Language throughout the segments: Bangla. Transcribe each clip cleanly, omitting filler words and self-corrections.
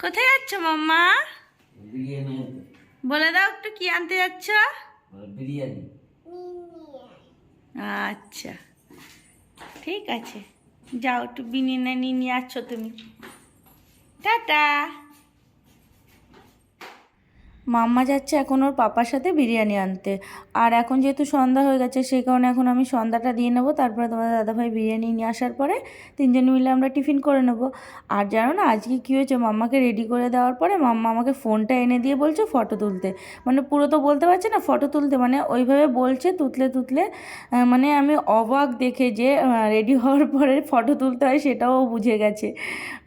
কোথায় যাচ্ছ মাম্মা? বিরিয়ানি বলে দাও একটু কি আনতে যাচ্ছ? বিরিয়ানি। আচ্ছা ঠিক আছে, যাও একটু বিরিয়ানি নিয়ে আসছো তুমি। টাটা। মাম্মা যাচ্ছে এখন ওর পাপার সাথে বিরিয়ানি আনতে। আর এখন যেহেতু সন্ধ্যা হয়ে গেছে সেই কারণে এখন আমি সন্ধ্যাটা দিয়ে নেবো, তারপরে তোমাদের দাদাভাই বিরিয়ানি নিয়ে আসার পরে তিনজন মিলে আমরা টিফিন করে নেবো। আর জানো না আজকে কী হয়েছে, মাম্মাকে রেডি করে দেওয়ার পরে মাম্মা আমাকে ফোনটা এনে দিয়ে বলছে ফটো তুলতে। মানে পুরো তো বলতে পারছে না, ফটো তুলতে মানে ওইভাবে বলছে তুতলে তুতলে। মানে আমি অবাক দেখে যে রেডি হওয়ার পরে ফটো তুলতে হয় সেটাও বুঝে গেছে।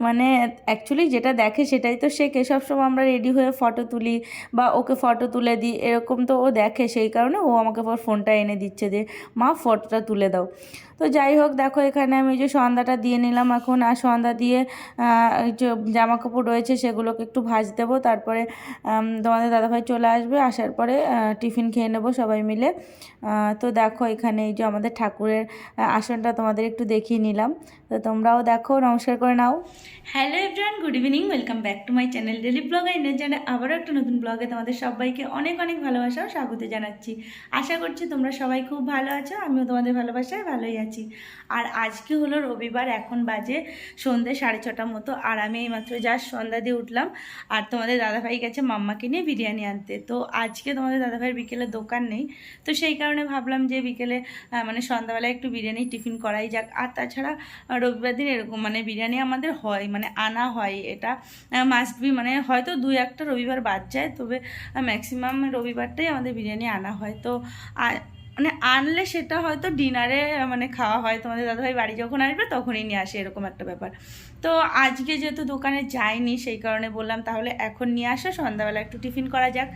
মানে অ্যাকচুয়ালি যেটা দেখে সেটাই তো শেখে, সবসময় আমরা রেডি হয়ে ফটো তুলি বা ওকে ফটো তুলে দিই, এরকম তো ও দেখে, সেই কারণে ও আমাকে আবার ফোনটা এনে দিচ্ছে যে মা ফটোটা তুলে দাও। তো যাই হোক দেখো এখানে আমি যে সন্ধ্যাটা দিয়ে নিলাম এখন, আর সন্ধ্যা দিয়ে যে জামা কাপড় রয়েছে সেগুলোকে একটু ভাঁজ দেবো, তারপরে তোমাদের দাদাভাই চলে আসবে, আসার পরে টিফিন খেয়ে নেবো সবাই মিলে। তো দেখো এখানে এই যে আমাদের ঠাকুরের আসনটা তোমাদের একটু দেখিয়ে নিলাম, তো তোমরাও দেখো, নমস্কার করে নাও। Hello everyone, good evening, welcome back to my channel daily blog আই জানে আবারও একটা নতুন ব্লগে তোমাদের সবাইকে অনেক অনেক ভালোবাসা ও স্বাগত জানাচ্ছি। আশা করছি তোমরা সবাই খুব ভালো আছো, আমিও তোমাদের ভালোবাসায় ভালোই আছি। আর আজকে হলো রবিবার, এখন বাজে সন্ধ্যে 6:30 মতো, আর আমি এইমাত্র জাস্ট সন্ধ্যা দিয়ে উঠলাম। আর তোমাদের দাদাভাই গেছে মাম্মাকে নিয়ে বিরিয়ানি আনতে। তো আজকে তোমাদের দাদাভাইয়ের বিকেলে দোকান নেই, তো সেই কারণে ভাবলাম যে বিকেলে মানে সন্ধ্যাবেলায় একটু বিরিয়ানির টিফিন করাই যাক। আর তাছাড়া রবিবার দিন এরকম মানে বিরিয়ানি আমাদের হয়, মানে আনা হয়, এটা মাস্ট বি, মানে হয়তো 2-1টা রবিবার বাদ যায়, তবে ম্যাক্সিমাম রবিবারটাই আমাদের বিরিয়ানি আনা হয়। তো মানে আনলে সেটা হয়তো ডিনারে মানে খাওয়া হয়, তোমাদের দাদাভাই বাড়ি যখন আসবে তখনই নিয়ে আসে, এরকম একটা ব্যাপার। তো আজকে যেহেতু দোকানে যায়নি সেই কারণে বললাম তাহলে এখন নিয়ে আসো, সন্ধ্যাবেলা একটু টিফিন করা যাক।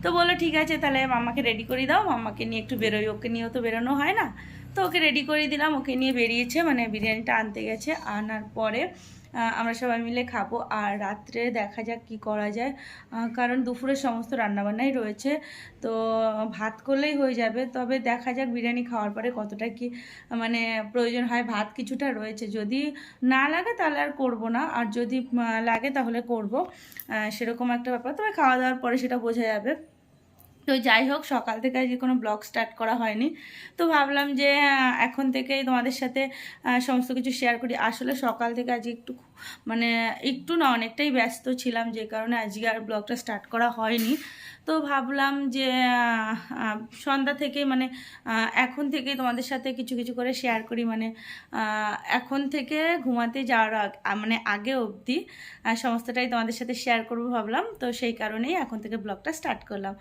তো বললো ঠিক আছে তাহলে মাম্মাকে রেডি করে দাও, মাম্মাকে নিয়ে একটু বেরোই, ওকে নিয়েও তো বেরোনো হয় না। তো ওকে রেডি করে দিলাম, ওকে নিয়ে বেরিয়েছে, মানে বিরিয়ানিটা আনতে গেছে। আনার পরে আমরা সবাই মিলে খাবো, আর রাত্রে দেখা যাক কি করা যায়, কারণ দুপুরের সমস্ত রান্নাবান্নাই রয়েছে, তো ভাত করলেই হয়ে যাবে। তবে দেখা যাক বিরিয়ানি খাওয়ার পরে কতটা কি মানে প্রয়োজন হয়, ভাত কিছুটা রয়েছে, যদি না লাগে তাহলে আর করবো না, আর যদি লাগে তাহলে করব, সেরকম একটা ব্যাপার, তবে খাওয়া দাওয়ার পরে সেটা বোঝা যাবে। তো যাই হোক সকাল থেকে আজকে কোনো ব্লগ স্টার্ট করা হয়নি, তো ভাবলাম যে এখন থেকেই তোমাদের সাথে সমস্ত কিছু শেয়ার করি। আসলে সকাল থেকে আজকে একটু মানে একটু না অনেকটাই ব্যস্ত ছিলাম, যে কারণে আজকে আর ব্লগটা স্টার্ট করা হয়নি। তো ভাবলাম যে সন্ধ্যা থেকে মানে এখন থেকেই তোমাদের সাথে কিছু কিছু করে শেয়ার করি, মানে এখন থেকে ঘুমাতে যাওয়ার মানে আগে অবধি সমস্তটাই তোমাদের সাথে শেয়ার করবো ভাবলাম, তো সেই কারণেই এখন থেকে ব্লগটা স্টার্ট করলাম।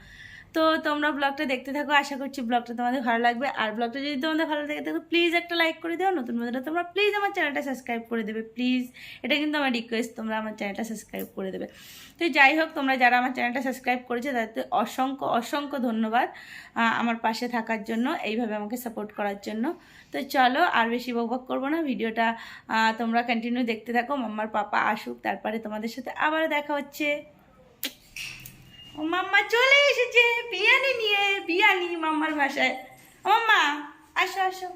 তো তোমরা ব্লগটা দেখতে থাকো, আশা করছি ব্লগটা তোমাদের ভালো লাগবে। আর ব্লগটা যদি তোমাদের ভালো লাগে থাকো প্লিজ একটা লাইক করে দাও, নতুন বন্ধুরা তোমরা প্লিজ আমার চ্যানেলটা সাবস্ক্রাইব করে দেবে প্লিজ, এটা কিন্তু আমার রিকোয়েস্ট, তোমরা আমার চ্যানেলটা সাবস্ক্রাইব করে দেবে। তো যাই হোক তোমরা যারা আমার চ্যানেলটা সাবস্ক্রাইব করেছে তাদের অসংখ্য অসংখ্য ধন্যবাদ আমার পাশে থাকার জন্য, এইভাবে আমাকে সাপোর্ট করার জন্য। তো চলো আর বেশি বকবক করবো না, ভিডিওটা তোমরা কন্টিনিউ দেখতে থাকো, মাম্মার পাপা আসুক তারপরে তোমাদের সাথে আবার দেখা হচ্ছে। ও মাম্মা চলে এসেছে বিরিয়ানি নিয়ে, বিরিয়ানি মাম্মার ভাষায়। ও মাম্মা আসো আসো।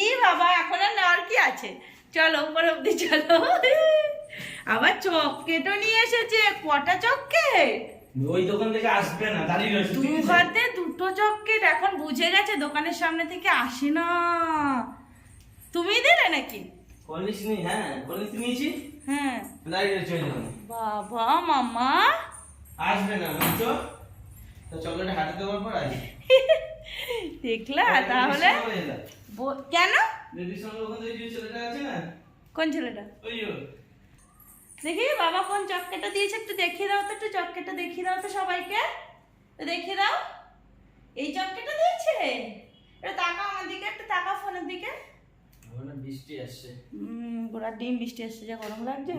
ই বাবা এখন আর নেওয়ার কি আছে, চলো উপরে অব্দি চলো। আবার চকলেটও নিয়ে এসেছে, কটা চকলেট? ওই দোকান থেকে আসবে না, দাঁড়িয়ে রয়েছে। দু হাতে দুটো চকলেট, এখন বুঝে গেছে দোকানের সামনে থেকে আসে না। তুমি দিলে নাকি? কলিস নি, হ্যাঁ কলিস নিয়েছি, হ্যাঁ দাঁড়িয়ে রয়েছে ওই দোকানে। বাবা মাম্মা আসবে না বুঝছো, তো চকলেট হাতে দেওয়ার পর আসবে। দেখলা তাহলে কেন? বেবির সঙ্গে ওখানে ওই যে ছেলেটা আছে না, কোন ছেলেটা? ওই দেখি বাবা কোন চকলেটটা দিয়েছে, একটু দেখিয়ে দাও তো, একটু চকলেটটা দেখিয়ে দাও তো সবাইকে, তো দেখিয়ে দাও। এই চকলেটটা দিয়েছে, এটা তাকাও আমার দিকে, একটু তাকাও ফোনের দিকে। ওখানে বৃষ্টি আসছে, গোড়ার ডিম বৃষ্টি আসছে, যা গরম লাগছে।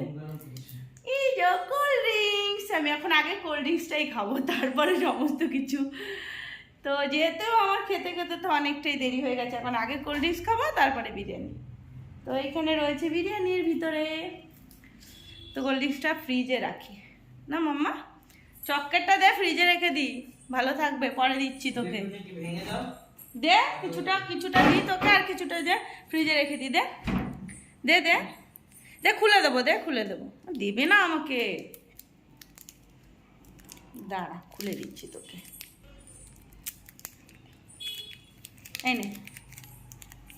এই যে কোল্ড ড্রিঙ্কস, আমি এখন আগে কোল্ড ড্রিঙ্কসটাই খাবো তারপরে সমস্ত কিছু। তো যেহেতু আমার খেতে খেতে তো অনেকটাই দেরি হয়ে গেছে, এখন আগে কোল্ড ড্রিঙ্কস খাবো তারপরে বিরিয়ানি। তো এখানে রয়েছে বিরিয়ানির ভিতরে, তো কোল্ড ড্রিঙ্কসটা ফ্রিজে রাখি না মাম্মা, চকলেটটা দে ফ্রিজে রেখে দিই, ভালো থাকবে, পরে দিচ্ছি তোকে। দে কিছুটা কিছুটা দিই তোকে, আর কিছুটা দে ফ্রিজে রেখে দিই, দে দে দে। খুলে দেবো, খুলে দেবো। দেবে না আমাকে, দাঁড়া খুলে দিচ্ছি তোকে। এই নে,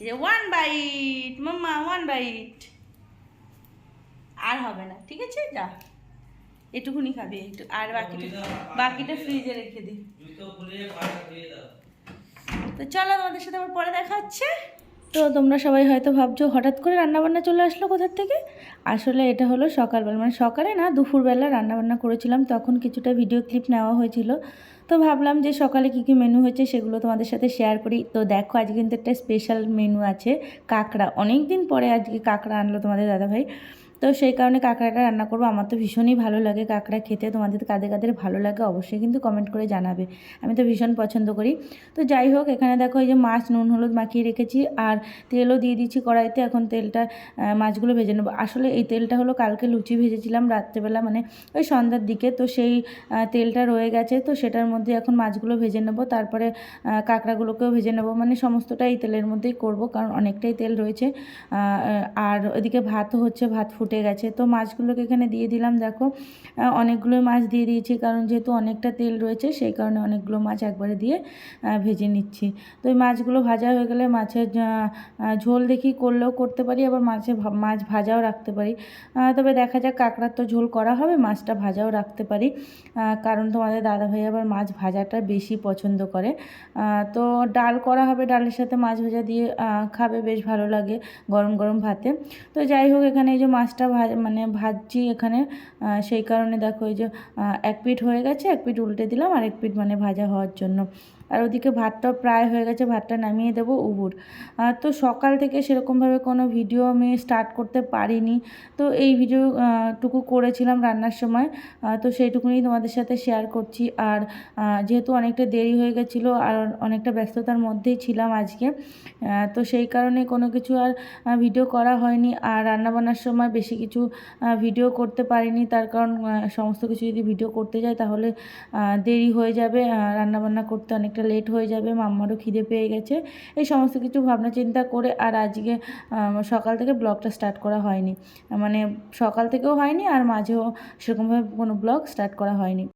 এই যে 1 বাইট মাম্মা, 1 বাইট। আর হবে না, ঠিক আছে? যা, এটুকুনি খাবি একটু, আর বাকিটা ফ্রিজে রেখে দিই। তো চলো, তোমাদের সাথে আবার পরে দেখা হচ্ছে। তো তোমরা সবাই হয়তো ভাবছো হঠাৎ করে রান্নাবান্না চলে আসলো কোথার থেকে। আসলে এটা হলো সকালবেলা, মানে সকালে না, দুপুরবেলা রান্নাবান্না করেছিলাম, তখন কিছুটা ভিডিও ক্লিপ নেওয়া হয়েছিল। তো ভাবলাম যে সকালে কী কী মেনু হয়েছে সেগুলো তোমাদের সাথে শেয়ার করি। তো দেখো, আজকে কিন্তু একটা স্পেশাল মেনু আছে, কাঁকড়া। অনেক দিন পরে আজকে কাঁকড়া আনলো তোমাদের দাদাভাই। তো সেই কারণে কাঁকড়াটা রান্না করবো। আমার তো ভীষণই ভালো লাগে কাঁকড়া খেতে। তোমাদের কাদের কাদের ভালো লাগে অবশ্যই কিন্তু কমেন্ট করে জানাবে। আমি তো ভীষণ পছন্দ করি। তো যাই হোক, এখানে দেখো এই যে মাছ নুন হলুদ মাখিয়ে রেখেছি, আর তেলও দিয়ে দিচ্ছি কড়াইতে। এখন তেলটা মাছগুলো ভেজে নেবো। আসলে এই তেলটা হলো কালকে লুচি ভেজেছিলাম রাত্রেবেলা, মানে ওই সন্ধ্যার দিকে। তো সেই তেলটা রয়ে গেছে, তো সেটার মধ্যে এখন মাছগুলো ভেজে নেবো, তারপরে কাঁকড়াগুলোকেও ভেজে নেবো। মানে সমস্তটা এই তেলের মধ্যেই করব, কারণ অনেকটাই তেল রয়েছে। আর ওইদিকে ভাতও হচ্ছে, ভাত ফুটে গেছে। তো মাছগুলোকে এখানে দিয়ে দিলাম। দেখো, অনেকগুলো মাছ দিয়ে দিয়েছি, কারণ যেহেতু অনেকটা তেল রয়েছে সেই কারণে অনেকগুলো মাছ একবারে দিয়ে ভেজে নিচ্ছি। তো এই মাছগুলো ভাজা হয়ে গেলে মাছের ঝোল দেখি করলেও করতে পারি, আবার মাছ ভাজাও রাখতে পারি। তবে দেখা যাক, কাঁকড়ার তো ঝোল করা হবে, মাছটা ভাজাও রাখতে পারি, কারণ তোমাদের দাদাভাই আবার মাছ ভাজাটা বেশি পছন্দ করে। তো ডাল করা হবে, ডালের সাথে মাছ ভাজা দিয়ে খাবে, বেশ ভালো লাগে গরম গরম ভাতে। তো যাই হোক, এখানে এই যে মাছটা ভাজছি এখানে, সেই কারণে দেখো এই যে এক পিঠ হয়ে গেছে, এক পিঠ উল্টে দিলাম, আর এক পিঠ মানে ভাজা হওয়ার জন্য। আর ওদিকে ভাতটাও প্রায় হয়ে গেছে, ভাতটা নামিয়ে দেবো উবুর। তো সকাল থেকে সেরকমভাবে কোনো ভিডিও আমি স্টার্ট করতে পারিনি। তো এই ভিডিও টুকু করেছিলাম রান্নার সময়, তো সেইটুকুনি তোমাদের সাথে শেয়ার করছি। আর যেহেতু অনেকটা দেরি হয়ে গেছিলো আর অনেকটা ব্যস্ততার মধ্যেই ছিলাম আজকে, তো সেই কারণে কোনো কিছু আর ভিডিও করা হয়নি। আর রান্নাবান্নার সময় বেশি কিছু ভিডিও করতে পারিনি, তার কারণ সমস্ত কিছু যদি ভিডিও করতে যাই তাহলে দেরি হয়ে যাবে, রান্নাবান্না করতে অনেকটা লেট হয়ে যাবে, মাম্মারও খিদে পেয়ে গেছে, এই সমস্ত কিছু ভাবনা চিন্তা করে আর আজকে সকাল থেকে ব্লগটা স্টার্ট করা হয়নি। মানে সকাল থেকেও হয়নি, আর মাঝেও সেরকমভাবে কোনো ব্লগ স্টার্ট করা হয়নি।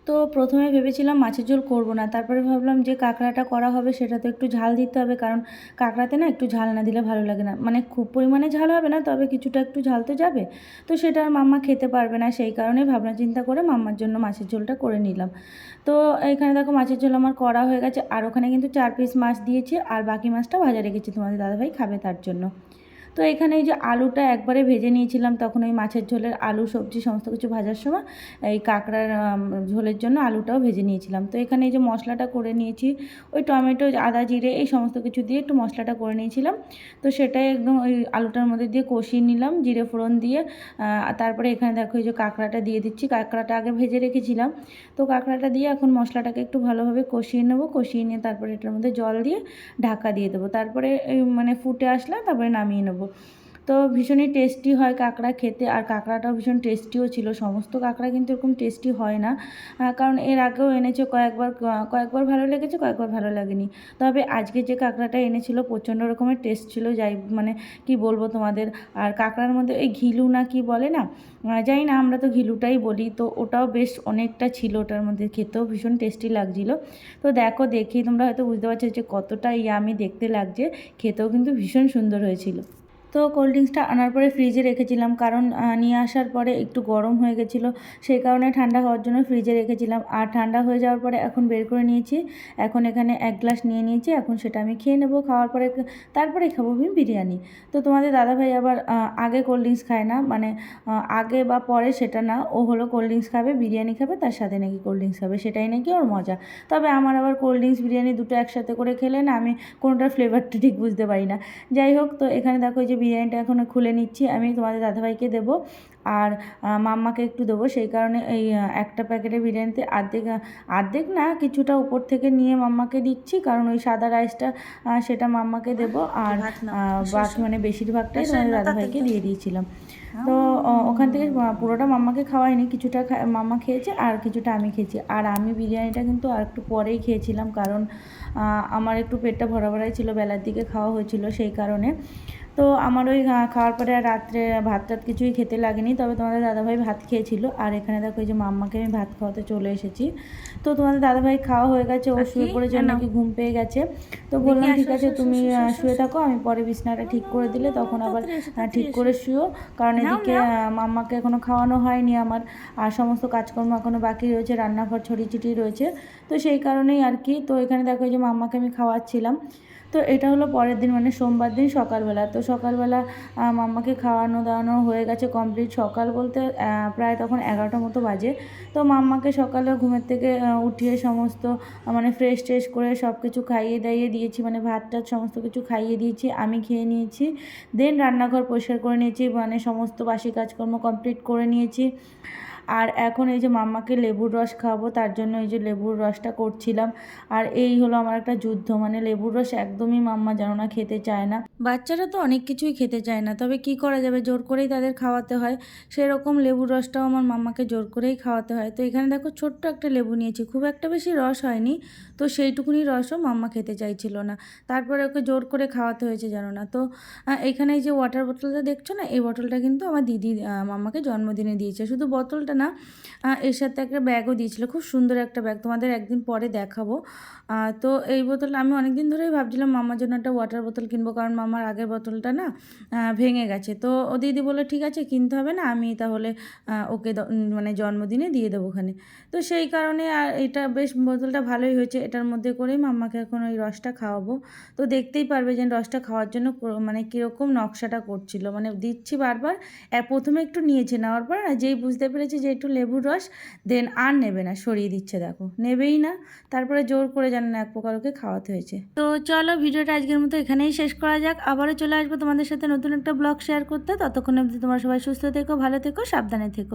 তো প্রথমে ভেবেছিলাম মাছের ঝোল করব না, তারপরে ভাবলাম যে কাঁকড়াটা করা হবে সেটা তো একটু ঝাল দিতে হবে, কারণ কাঁকড়াতে না একটু ঝাল না দিলে ভালো লাগে না। মানে খুব পরিমাণে ঝাল হবে না, তবে কিছুটা একটু ঝাল তো যাবে। তো সেটা আর মাম্মা খেতে পারবে না, সেই কারণে ভাবনা চিন্তা করে মাম্মার জন্য মাছের ঝোলটা করে নিলাম। তো এখানে দেখো মাছের ঝোল আমার করা হয়ে গেছে, আর ওখানে কিন্তু 4 পিস মাছ দিয়েছি, আর বাকি মাছটা ভাজা রেখেছি, তোমাদের দাদাভাই খাবে তার জন্য। তো এখানে এই যে আলুটা একবারে ভেজে নিয়েছিলাম, তখন ওই মাছের ঝোলের আলু সবজি সমস্ত কিছু ভাজার সময় এই কাঁকড়ার ঝোলের জন্য আলুটাও ভেজে নিয়েছিলাম। তো এখানে এই যে মশলাটা করে নিয়েছি, ওই টমেটো আদা জিরে এই সমস্ত কিছু দিয়ে একটু মশলাটা করে নিয়েছিলাম। তো সেটাই একদম ওই আলুটার মধ্যে দিয়ে কষিয়ে নিলাম জিরে ফোড়ন দিয়ে। তারপরে এখানে দেখো এই যে কাঁকড়াটা দিয়ে দিচ্ছি, কাঁকড়াটা আগে ভেজে রেখেছিলাম। তো কাঁকড়াটা দিয়ে এখন মশলাটাকে একটু ভালোভাবে কষিয়ে নেব, কষিয়ে নিয়ে তারপরে এটার মধ্যে জল দিয়ে ঢাকা দিয়ে দেবো, তারপরে মানে ফুটে আসলে তারপরে নামিয়ে নেব। তো ভীষণই টেস্টি হয় কাঁকড়া খেতে, আর কাঁকড়াটাও ভীষণ টেস্টিও ছিল। সমস্ত কাঁকড়া কিন্তু এরকম টেস্টি হয় না, কারণ এর আগেও এনেছে কয়েকবার ভালো লেগেছে, কয়েকবার ভালো লাগেনি। তবে আজকে যে কাঁকড়াটা এনেছিল প্রচণ্ড রকমের টেস্ট ছিল, মানে কি বলবো তোমাদের। আর কাঁকড়ার মধ্যে এই ঘিলু না কি বলে না, জানি না, আমরা তো ঘিলুটাই বলি। তো ওটাও বেশ অনেকটা ছিল, ওটার মধ্যে খেতেও ভীষণ টেস্টি লাগছিল। তো দেখো, দেখেই তোমরা হয়তো বুঝতে পারছো যে কতটা ইয়ামি দেখতে লাগছে, খেতেও কিন্তু ভীষণ সুন্দর হয়েছিল। তো কোল্ড ড্রিঙ্কসটা আনার পরে ফ্রিজে রেখেছিলাম, কারণ নিয়ে আসার পরে একটু গরম হয়ে গেছিলো, সেই কারণে ঠান্ডা হওয়ার জন্য ফ্রিজে রেখেছিলাম। আর ঠান্ডা হয়ে যাওয়ার পরে এখন বের করে নিয়েছি, এখন এখানে 1 গ্লাস নিয়ে নিয়েছি, এখন সেটা আমি খেয়ে নেবো। খাওয়ার পরে তারপরে খাবো আমি বিরিয়ানি। তো তোমাদের দাদাভাই আবার আগে কোল্ড ড্রিঙ্কস খায় না, মানে আগে বা পরে সেটা না, ও হলো কোল্ড ড্রিঙ্কস খাবে, বিরিয়ানি খাবে, তার সাথে নাকি কোল্ড ড্রিঙ্কস খাবে, সেটাই নাকি ওর মজা। তবে আমার আবার কোল্ড ড্রিঙ্কস বিরিয়ানি দুটো একসাথে করে খেলে না, আমি কোনোটার ফ্লেভারটা ঠিক বুঝতে পারি না। যাই হোক, তো এখানে দেখো যে বিরিয়ানিটা এখন খুলে নিচ্ছি, আমি তোমাদের দাদাভাইকে দেবো আর মাম্মাকে একটু দেবো, সেই কারণে এই একটা প্যাকেটের বিরিয়ানিতে অর্ধেক না, কিছুটা উপর থেকে নিয়ে মাম্মাকে দিচ্ছি, কারণ ওই সাদা রাইসটা সেটা মাম্মাকে দেবো, আর বাকি মানে বেশিরভাগটাই তোমাদের দাদাভাইকে দিয়ে দিয়েছিলাম। তো ওখান থেকে পুরোটা মাম্মাকে খাওয়াইনি, কিছুটা মাম্মা খেয়েছে আর কিছুটা আমি খেয়েছি। আর আমি বিরিয়ানিটা কিন্তু আর একটু পরেই খেয়েছিলাম, কারণ আমার একটু পেটটা ভরা ভরাই ছিল, বেলার দিকে খাওয়া হয়েছিল, সেই কারণে। তো আমার ওই খাওয়ার পরে আর রাত্রে ভাত টাত কিছুই খেতে লাগেনি, তবে তোমাদের দাদাভাই ভাত খেয়েছিল। আর এখানে দেখো এই যে মাম্মাকে আমি ভাত খাওয়াতে চলে এসেছি। তো তোমাদের দাদাভাই খাওয়া হয়ে গেছে, ও শুয়ে পড়েছে, নাকি ঘুম পেয়ে গেছে। তো বললাম ঠিক আছে তুমি শুয়ে থাকো, আমি পরে বিছনাটা ঠিক করে দিলে তখন আবার ঠিক করে শুও, কারণ এদিকে মাম্মাকে এখনও খাওয়ানো হয়নি আমার, আর সমস্ত কাজকর্ম এখনও বাকি রয়েছে, রান্নাঘর ছড়িয়ে রয়েছে। তো সেই কারণেই আর কি। তো এখানে দেখো এই যে মাম্মাকে আমি খাওয়াচ্ছিলাম। তো এটা হলো পরের দিন, মানে সোমবার দিন সকালবেলা। তো সকালবেলা মাম্মাকে খাওয়ানো দাওয়ানো হয়ে গেছে কমপ্লিট। সকাল বলতে প্রায় তখন 11টা মতো বাজে। তো মাম্মাকে সকালে ঘুমের থেকে উঠিয়ে সমস্ত মানে ফ্রেশ ট্রেশ করে সব কিছু খাইয়ে দাইয়ে দিয়েছি, মানে ভাত টাত সমস্ত কিছু খাইয়ে দিয়েছি, আমি খেয়ে নিয়েছি। দেন রান্নাঘর পরিষ্কার করে নিয়েছি, মানে সমস্ত বাসি কাজকর্ম কমপ্লিট করে নিয়েছি। আর এখন এই যে মাম্মাকে লেবুর রস খাওয়াবো, তার জন্য এই যে লেবুর রসটা করছিলাম। আর এই হলো আমার একটা যুদ্ধ, মানে লেবুর রস একদমই মাম্মা জানো না খেতে চায় না। বাচ্চারা তো অনেক কিছুই খেতে চায় না, তবে কি করা যাবে, জোর করেই তাদের খাওয়াতে হয়। সেরকম লেবুর রসটাও আমার মাম্মাকে জোর করেই খাওয়াতে হয়। তো এখানে দেখো ছোট্ট একটা লেবু নিয়েছি, খুব একটা বেশি রস হয়নি। তো সেইটুকুনি রসও মাম্মা খেতে চাইছিল না, তারপরে ওকে জোর করে খাওয়াতে হয়েছে জানো না। তো এখানে এই যে ওয়াটার বোতলটা দেখছো না, এই বোতলটা কিন্তু আমার দিদি মাম্মাকে জন্মদিনে দিয়েছে। শুধু বোতলটা না, এর সাথে একটা ব্যাগও দিয়েছিল, খুব সুন্দর একটা ব্যাগ, তোমাদের একদিন পরে দেখাবো। তো এই বোতলটা আমি অনেকদিন ধরেই ভাবছিলাম মাম্মার জন্য একটা ওয়াটার বোতল কিনবো, কারণ মাম্মার আগের বোতলটা না ভেঙে গেছে। তো ও দিদি বললো ঠিক আছে কিনতে হবে না, আমি তাহলে ওকে মানে জন্মদিনে দিয়ে দেবো ওখানে। তো সেই কারণে আর এটা বেশ বোতলটা ভালোই হয়েছে, এটার মধ্যে করেই মাম্মাকে এখন ওই রসটা খাওয়াবো। তো দেখতেই পারবে যে রসটা খাওয়ার জন্য মানে কীরকম নকশাটা করছিল, মানে দিচ্ছি বারবার। প্রথমে একটু নিয়েছে, নেওয়ার পর যেই বুঝতে পেরেছে যে একটু লেবুর রস, দেন আর নেবে না, সরিয়ে দিচ্ছে, দেখো নেবেই না। তারপরে জোর করে জানে না এক প্রকার ওকে খাওয়াতে হয়েছে। তো চলো ভিডিওটা আজকের মতো এখানেই শেষ করা যাক, আবারও চলে আসবো তোমাদের সাথে নতুন একটা ব্লগ শেয়ার করতে। ততক্ষণ অবধি তোমরা সবাই সুস্থ থেকো, ভালো থেকো, সাবধানে থেকো।